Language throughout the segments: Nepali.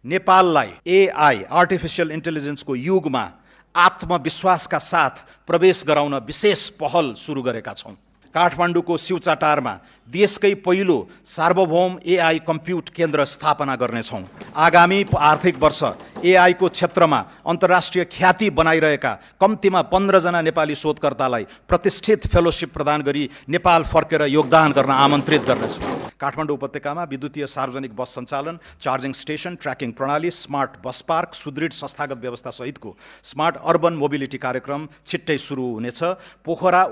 नेपाललाई एआई आर्टिफिशियल इन्टेलिजेन्सको युगमा आत्मविश्वासका साथ प्रवेश गराउन विशेष पहल सुरु गरेका छौँ। काठमाडौँको सिउचाटारमा देशकै पहिलो सार्वभौम एआई कम्प्युट केन्द्र स्थापना गर्नेछौँ। आगामी आर्थिक वर्ष एआई को क्षेत्रमा अन्तर्राष्ट्रिय ख्याति बनाइरहेका कम्तीमा 15 जना नेपाली शोधकर्तालाई प्रतिष्ठित फेलोशिप प्रदान गरी नेपाल फर्केर योगदान गर्न आमन्त्रित गर्नेछौँ। काठमाडौँ उपत्यकामा विद्युतीय सार्वजनिक बस सञ्चालन, चार्जिङ स्टेसन, ट्र्याकिङ प्रणाली, स्मार्ट बस पार्क, सुदृढ संस्थागत व्यवस्था सहितको स्मार्ट अर्बन मोबिलिटी कार्यक्रम छिट्टै सुरु हुनेछ। पोखरा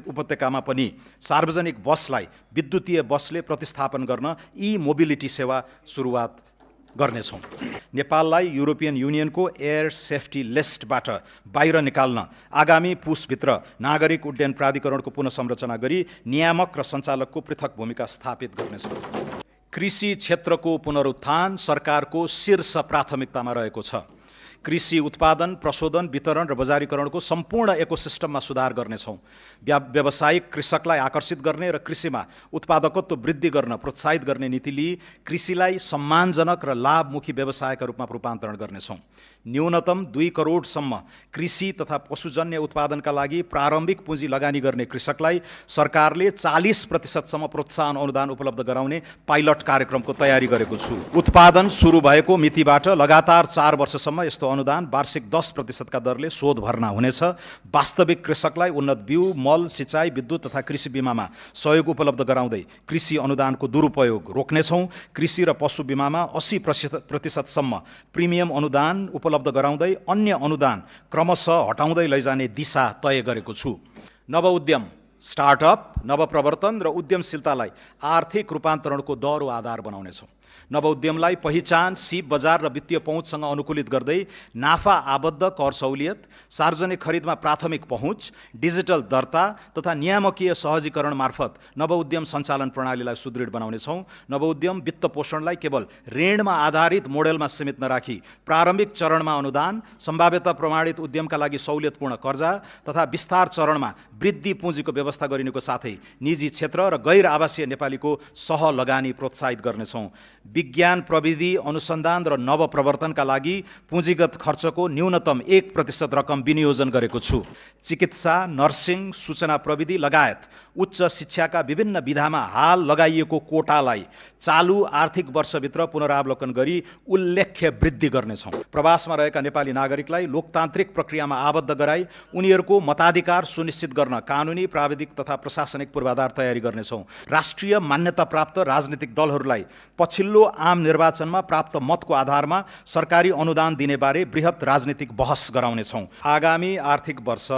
उपत्यकामा पनि सार्वजनिक बसलाई विद्युतीय बसले प्रतिस्थापन गर्न ई मोबिलिटी सेवा सुरुवात गर्नेछौँ। नेपाललाई युरोपियन युनियनको एयर सेफ्टी लिस्टबाट बाहिर निकाल्न आगामी पुसभित्र नागरिक उड्डयन प्राधिकरणको पुनः संरचना गरी नियामक र सञ्चालकको पृथक भूमिका स्थापित गर्नेछौँ। कृषि क्षेत्रको पुनरुत्थान सरकारको शीर्ष प्राथमिकतामा रहेको छ। कृषि उत्पादन, प्रशोधन, वितरण र बजारीकरणको सम्पूर्ण इकोसिस्टममा सुधार गर्नेछौँ। व्यावसायिक कृषकलाई आकर्षित गर्ने र कृषिमा उत्पादकत्व वृद्धि गर्न प्रोत्साहित गर्ने नीति लिई कृषिलाई सम्मानजनक र लाभमुखी व्यवसायका रूपमा रूपान्तरण गर्नेछौँ। न्यूनतम 2 करोडसम्म कृषि तथा पशुजन्य उत्पादनका लागि प्रारम्भिक पुँजी लगानी गर्ने कृषकलाई सरकारले 40% प्रोत्साहन अनुदान उपलब्ध गराउने पाइलट कार्यक्रमको तयारी गरेको छु। उत्पादन सुरु भएको मितिबाट लगातार 4 वर्षसम्म यस्तो अनुदान वार्षिक 10% का दरले शोध भर्ना हुनेछ। वास्तविक कृषकलाई उन्नत बिउ, मल, सिँचाइ, विद्युत तथा कृषि बिमामा सहयोग उपलब्ध गराउँदै कृषि अनुदानको दुरुपयोग रोक्नेछौँ। कृषि र पशु बिमामा 80% प्रिमियम अनुदान उपलब्ध गराउँदै अन्य अनुदान क्रमशः हटाउँदै लैजाने दिशा तय गरेको छु। नवउद्यम, स्टार्टअप, नवप्रवर्तन र उद्यमशीलतालाई आर्थिक रूपान्तरणको दह्रो आधार बनाउनेछौँ। नवउद्यमलाई पहिचान, सिप बजार र वित्तीय पहुँचसँग अनुकूलित गर्दै नाफा आबद्ध कर सहुलियत, सार्वजनिक खरिदमा प्राथमिक पहुँच, डिजिटल दर्ता तथा नियामकीय सहजीकरण मार्फत नवउद्यम सञ्चालन प्रणालीलाई सुदृढ बनाउनेछौँ। नवउद्यम वित्त पोषणलाई केवल ऋणमा आधारित मोडेलमा सीमित नराखी प्रारम्भिक चरणमा अनुदान, सम्भाव्यता प्रमाणित उद्यमका लागि सहुलियतपूर्ण कर्जा तथा विस्तार चरणमा वृद्धि पुँजीको व्यवस्था गरिनुको साथै निजी क्षेत्र र गैर आवासीय नेपालीको सह लगानी प्रोत्साहित गर्नेछौँ। विज्ञान, प्रविधि, अनुसन्धान र नवप्रवर्तनका लागि पुँजीगत खर्चको न्यूनतम 1% रकम विनियोजन गरेको छु। चिकित्सा, नर्सिङ, सूचना प्रविधि लगायत उच्च शिक्षाका विभिन्न विधामा हाल लगाइएको कोटालाई चालु आर्थिक वर्षभित्र पुनरावलोकन गरी उल्लेख्य वृद्धि गर्नेछौँ। प्रवासमा रहेका नेपाली नागरिकलाई लोकतान्त्रिक प्रक्रियामा आबद्ध गराई उनीहरूको मताधिकार सुनिश्चित गर्न कानुनी, प्राविधिक तथा प्रशासनिक पूर्वाधार तयारी गर्नेछौँ। राष्ट्रिय मान्यता प्राप्त राजनीतिक दलहरूलाई पछिल्लो आम निर्वाचनमा प्राप्त मतको आधारमा सरकारी अनुदान दिने बारे बृहत राजनीतिक बहस गराउनेछौँ। आगामी आर्थिक वर्ष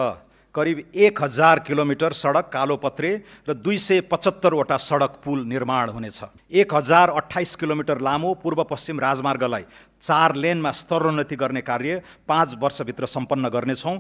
करिब 1000 किलोमिटर सडक कालोपत्रे र 275 वटा सडक पुल निर्माण हुनेछ। 1028 किलोमिटर लामो पूर्व पश्चिम राजमार्गलाई 4 लेनमा स्तरोन्नति गर्ने कार्य 5 वर्षभित्र सम्पन्न गर्नेछौँ।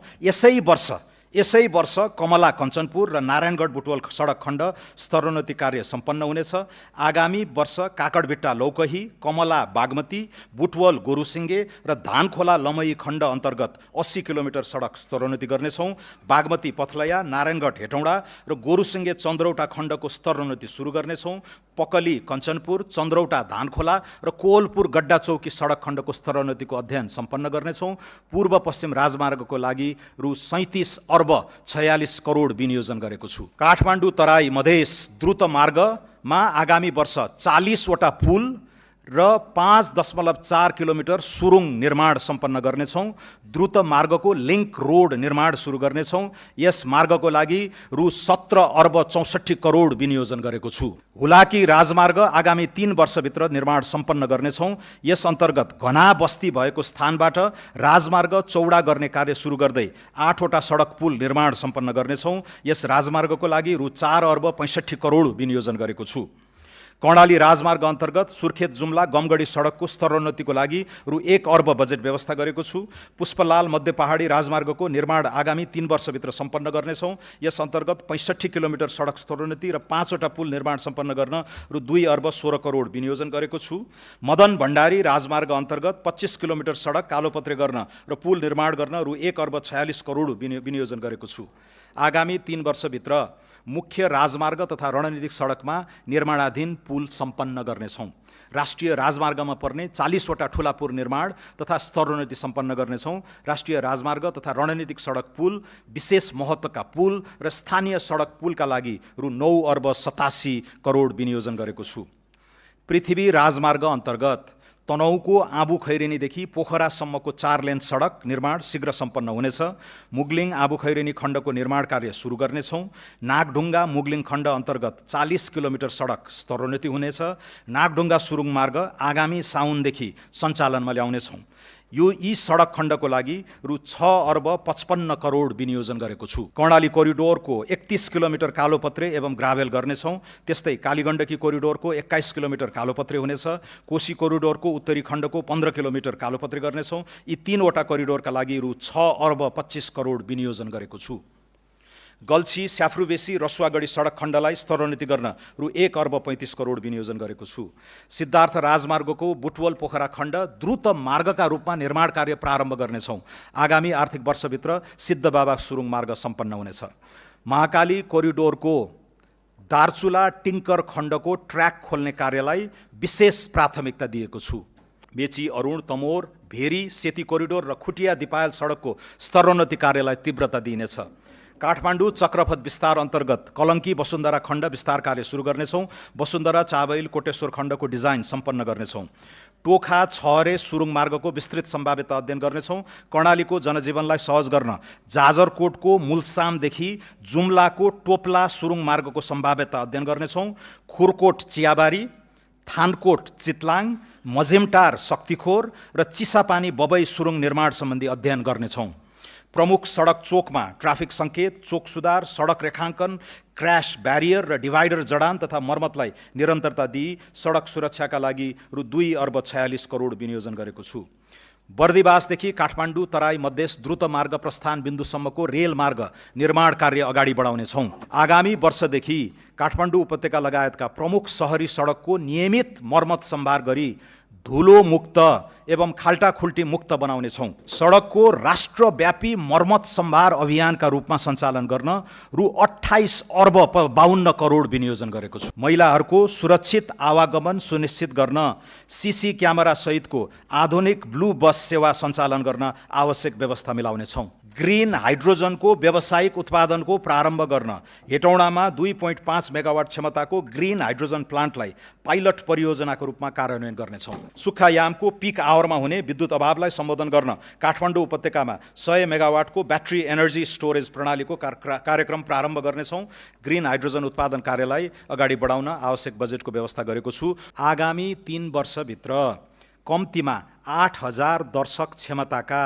यसै वर्ष कमला कञ्चनपुर र नारायणगढ बुटवल सडक खण्ड स्तरोन्नति कार्य सम्पन्न हुनेछ। आगामी वर्ष काकडभिट्टा लौकही, कमला बागमती, बुटवल गोरुसिङ्गे र धानखोला लमही खण्ड अन्तर्गत 80 किलोमिटर सडक स्तरोन्नति गर्नेछौँ। बागमती पथलया, नारायणगढ हेटौँडा र गोरुसिङ्गे चन्द्रौटा खण्डको स्तरोन्नति सुरु गर्नेछौँ। पकली कञ्चनपुर, चन्द्रौटा धानखोला र कोवलपुर गड्डा चौकी सडक खण्डको स्तरोन्नतिको अध्ययन सम्पन्न गर्नेछौँ। पूर्व पश्चिम राजमार्गको लागि रु 37 अर्ब 46 करोड विनियोजन गरेको छु। काठमाडौँ तराई मधेस द्रुत मार्गमा आगामी वर्ष 40 वटा पुल र 5.4 किलोमिटर सुरुङ निर्माण सम्पन्न गर्नेछौँ। द्रुत मार्गको लिङ्क रोड निर्माण सुरु गर्नेछौँ। यस मार्गको लागि रु 17 अर्ब 64 करोड विनियोजन गरेको छु। हुलाकी राजमार्ग आगामी 3 वर्षभित्र निर्माण सम्पन्न गर्नेछौँ। यस अन्तर्गत घना बस्ती भएको स्थानबाट राजमार्ग चौडा गर्ने कार्य सुरु गर्दै 8 वटा सडक पुल निर्माण सम्पन्न गर्नेछौँ। यस राजमार्गको लागि रु 4 अर्ब 65 करोड विनियोजन गरेको छु। कर्णाली राजमार्ग अन्तर्गत सुर्खेत जुम्ला गमगढी सडकको स्तरोन्नतिको लागि रु 1 अर्ब बजेट व्यवस्था गरेको छु। पुष्पलाल मध्य पहाडी राजमार्गको निर्माण आगामी 3 वर्षभित्र सम्पन्न गर्नेछौँ। यस अन्तर्गत 65 किलोमिटर सडक स्तरोन्नति र 5 वटा पुल निर्माण सम्पन्न गर्न रु 2 अर्ब 16 करोड विनियोजन गरेको छु। मदन भण्डारी राजमार्ग अन्तर्गत 25 किलोमिटर सडक कालोपत्रे गर्न र पुल निर्माण गर्न रु 1 अर्ब 46 करोड विनियोजन गरेको छु। आगामी 3 वर्षभित्र मुख्य राजमार्ग तथा रणनीतिक सडकमा निर्माणाधीन पुल सम्पन्न गर्नेछौँ। राष्ट्रिय राजमार्गमा पर्ने 40 वटा ठुला पुल निर्माण तथा स्तरोन्नति सम्पन्न गर्नेछौँ। राष्ट्रिय राजमार्ग तथा रणनीतिक सडक पुल, विशेष महत्त्वका पुल र स्थानीय सडक पुलका लागि रु 9 अर्ब 87 करोड विनियोजन गरेको छु। पृथ्वी राजमार्ग अन्तर्गत तनहुको आबु खैरेनीदेखि पोखरासम्मको 4 लेन सडक निर्माण शीघ्र सम्पन्न हुनेछ। मुगलिङ आबु खैरेनी खण्डको निर्माण कार्य सुरु गर्नेछौँ। नागढुङ्गा मुगलिङ खण्ड अन्तर्गत 40 किलोमिटर सडक स्तरोन्नति हुनेछ। नागढुङ्गा सुरुङ मार्ग आगामी साउनदेखि सञ्चालनमा ल्याउनेछौँ। यी सडक खण्डको लागि रु 6 अर्ब 55 करोड विनियोजन गरेको छु। कर्णाली कोरिडोरको 31 किलोमिटर कालोपत्रे एवं ग्राभेल गर्नेछौँ। त्यस्तै कालीगण्डकी कोरिडोरको 21 किलोमिटर कालोपत्रे हुनेछ। कोशी कोरिडोरको उत्तरी खण्डको 15 किलोमिटर कालोपत्रे गर्नेछौँ। यी 3 वटा कोरिडोरका लागि रु 6 अर्ब 25 करोड विनियोजन गरेको छु। गल्छी स्याफ्रुबेसी रसुवागढी सडक खण्डलाई स्तरोन्नति गर्न रु 1 अर्ब 35 करोड विनियोजन गरेको छु। सिद्धार्थ राजमार्गको बुटवल पोखरा खण्ड द्रुत मार्गका रूपमा निर्माण कार्य प्रारम्भ गर्नेछौँ। आगामी आर्थिक वर्षभित्र सिद्धबाबा सुरुङ मार्ग सम्पन्न हुनेछ। महाकाली कोरिडोरको दार्चुला टिङ्कर खण्डको ट्र्याक खोल्ने कार्यलाई विशेष प्राथमिकता दिएको छु। मेची अरुण तमोर भेरी सेती कोरिडोर र खुटिया दिपायल सडकको स्तरोन्नति कार्यलाई तीव्रता दिइनेछ। काठमाडौँ चक्रपथ विस्तार अन्तर्गत कलङ्की वसुन्धरा खण्ड विस्तार कार्य सुरु गर्नेछौँ। वसुन्धरा चाबैल कोटेश्वर खण्डको डिजाइन सम्पन्न गर्नेछौँ। टोखा छहरे सुरुङ मार्गको विस्तृत सम्भाव्यता अध्ययन गर्नेछौँ। कर्णालीको जनजीवनलाई सहज गर्न जाजरकोटको मुलसामदेखि जुम्लाको टोप्ला सुरुङ मार्गको सम्भाव्यता अध्ययन गर्नेछौँ। खुरकोट चियाबारी, थानकोट चितलाङ, मझेमटार शक्तिखोर र चिसापानी बबई सुरुङ निर्माण सम्बन्धी अध्ययन गर्नेछौँ। प्रमुख सडक चोकमा ट्राफिक सङ्केत, चोक सुधार, सडक रेखाङ्कन, क्र्यास ब्यारियर र डिभाइडर जडान तथा मर्मतलाई निरन्तरता दिई सडक सुरक्षाका लागि रु 2 अर्ब 46 करोड विनियोजन गरेको छु। बर्दिवासदेखि काठमाडौँ तराई मधेस द्रुत मार्ग प्रस्थान बिन्दुसम्मको रेल मार्ग निर्माण कार्य अगाडि बढाउनेछौँ। आगामी वर्षदेखि काठमाडौँ उपत्यका लगायतका प्रमुख सहरी सडकको नियमित मर्मत सम्भार गरी धुलो मुक्त एवं खाल्टाखुल्टी मुक्त बनाउनेछौँ। सडकको राष्ट्रव्यापी मर्मत सम्भार अभियानका रूपमा सञ्चालन गर्न रु 28 अर्ब 52 करोड विनियोजन गरेको छु। महिलाहरूको सुरक्षित आवागमन सुनिश्चित गर्न सीसी क्यामेरा सहितको आधुनिक ब्लू बस सेवा सञ्चालन गर्न आवश्यक व्यवस्था मिलाउनेछौँ। ग्रिन हाइड्रोजनको व्यावसायिक उत्पादनको प्रारम्भ गर्न हेटौडामा 2.5 मेगावाट क्षमताको ग्रिन हाइड्रोजन प्लान्टलाई पाइलट परियोजनाको रूपमा कार्यान्वयन गर्नेछौँ। सुक्खायामको पिक आवरमा हुने विद्युत अभावलाई सम्बोधन गर्न काठमाडौँ उपत्यकामा 100 मेगावाटको ब्याट्री एनर्जी स्टोरेज प्रणालीको कार्यक्रम प्रारम्भ गर्नेछौँ। ग्रिन हाइड्रोजन उत्पादन कार्यलाई अगाडि बढाउन आवश्यक बजेटको व्यवस्था गरेको छु। आगामी 3 वर्षभित्र कम्तीमा 8000 दर्शक क्षमताका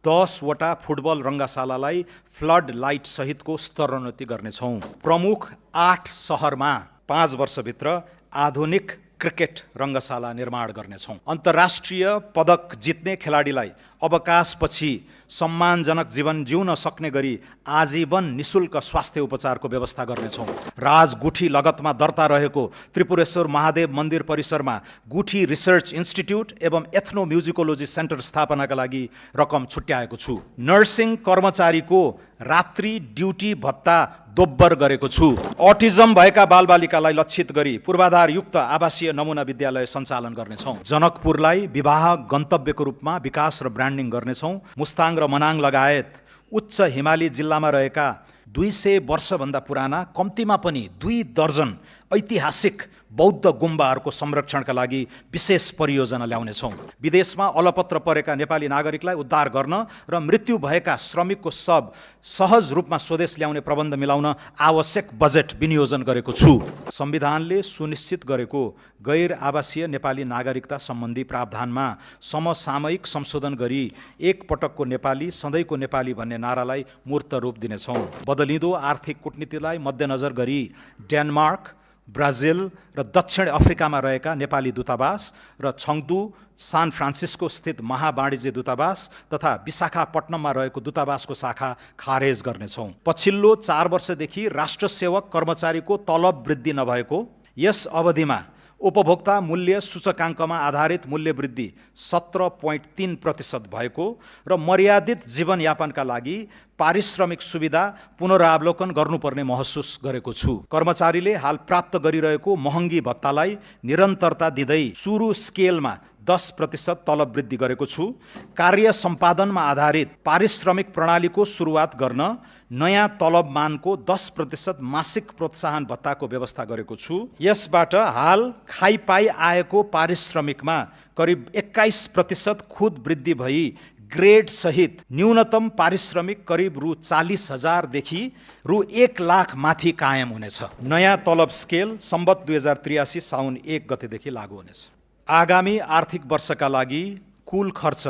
10 वटा फुटबल रङ्गशालालाई फ्लड लाइट सहितको स्तरोन्नति गर्नेछौँ। प्रमुख 8 सहरमा 5 वर्षभित्र आधुनिक क्रिकेट रङ्गशाला निर्माण गर्नेछौँ। अन्तर्राष्ट्रिय पदक जित्ने खेलाडीलाई अवकाशपछि सम्मानजनक जीवन जिउन सक्ने गरी आजीवन निशुल्क स्वास्थ्य उपचारको व्यवस्था गर्नेछौँ। राजगुठी लगतमा दर्ता रहेको त्रिपुरेश्वर महादेव मन्दिर परिसरमा गुठी रिसर्च इन्स्टिट्युट एवं एथ्नो म्युजिकोलोजी सेन्टर स्थापनाका लागि रकम छुट्याएको छु। नर्सिङ कर्मचारीको रात्रि ड्युटी भत्ता दोब्बर गरेको छु। अटिजम भएका बालबालिकालाई लक्षित गरी पूर्वाधारयुक्त आवासीय नमुना विद्यालय सञ्चालन गर्नेछौँ। जनकपुरलाई विवाह गन्तव्यको रूपमा विकास र ब्रान्डिङ गर्नेछौँ। मुस्ताङ र मनाङ लगायत उच्च हिमाली जिल्लामा रहेका 200 वर्षभन्दा पुराना कम्तीमा पनि 2 दर्जन ऐतिहासिक बौद्ध गुम्बाहरूको संरक्षणका लागि विशेष परियोजना ल्याउनेछौँ। विदेशमा अलपत्र परेका नेपाली नागरिकलाई उद्धार गर्न र मृत्यु भएका श्रमिकको शव सहज रूपमा स्वदेश ल्याउने प्रबन्ध मिलाउन आवश्यक बजेट विनियोजन गरेको छु। संविधानले सुनिश्चित गरेको गैर आवासीय नेपाली नागरिकता सम्बन्धी प्रावधानमा समसामयिक संशोधन गरी एक पटकको नेपाली सधैँको नेपाली भन्ने नारालाई मूर्त रूप दिनेछौँ। बदलिँदो आर्थिक कूटनीतिलाई मध्यनजर गरी डेनमार्क, ब्राजिल र दक्षिण अफ्रिकामा रहेका नेपाली दूतावास र छङ्दू, सान फ्रान्सिस्को स्थित महावाणिज्य दूतावास तथा विशाखापट्टनममा रहेको दूतावासको शाखा खारेज गर्नेछौँ। पछिल्लो 4 वर्षदेखि राष्ट्र सेवक कर्मचारीको तलब वृद्धि नभएको, यस अवधिमा उपभोक्ता मूल्य सूचकाङ्कमा आधारित मूल्य वृद्धि 17.3% भएको र मर्यादित जीवनयापनका लागि पारिश्रमिक सुविधा पुनरावलोकन गर्नुपर्ने महसुस गरेको छु। कर्मचारीले हाल प्राप्त गरिरहेको महँगी भत्तालाई निरन्तरता दिँदै सुरु स्केलमा 10% तलब वृद्धि गरेको छु। कार्य सम्पादनमा आधारित पारिश्रमिक प्रणालीको सुरुवात गर्न नयाँ तलब मानको 10% मासिक प्रोत्साहन भत्ताको व्यवस्था गरेको छु। यसबाट हाल खाइपाई आएको पारिश्रमिकमा करिब 21% खुद वृद्धि भई ग्रेड सहित न्यूनतम पारिश्रमिक करिब रु 40,000 देखि रु 1 लाख माथि कायम हुनेछ। नयाँ तलब स्केल सम्बत 2083 साउन 1 गतेदेखि लागू हुनेछ। आगामी आर्थिक वर्षका लागि कुल खर्च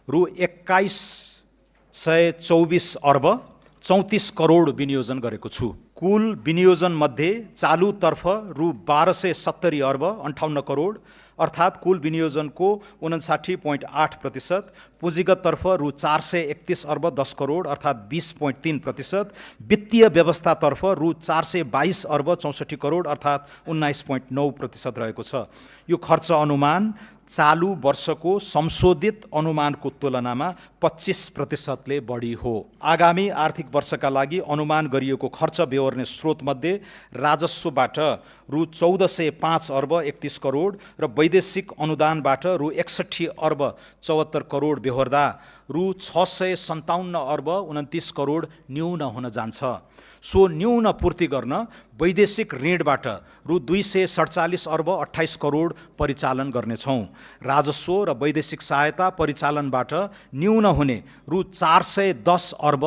रु 2124 अर्ब 34 करोड विनियोजन गरेको छु। कुल विनियोजन मध्ये चालुतर्फ रु 1270 अर्ब 58 करोड अर्थात् कुल विनियोजनको 59.8%, पुँजीगततर्फ रु 431 अर्ब 10 करोड अर्थात् 20.3%, वित्तीय व्यवस्थातर्फ रु 422 अर्ब 64 करोड अर्थात् 19.9% रहेको छ। यो खर्च अनुमान चालु वर्षको संशोधित अनुमानको तुलनामा 25%ले बढी हो। आगामी आर्थिक वर्षका लागि अनुमान गरिएको खर्च बेहोर्ने स्रोतमध्ये राजस्वबाट रु 1405 अर्ब 31 करोड र वैदेशिक अनुदानबाट रु 61 अर्ब 74 करोड बेहोर्दा रु 657 अर्ब 29 करोड न्यून हुन जान्छ। सो न्यून पूर्ति गर्न वैदेशिक ऋणबाट रु 247 अर्ब 28 करोड परिचालन गर्नेछौँ। राजस्व र वैदेशिक सहायता परिचालनबाट न्यून हुने रु 410 अर्ब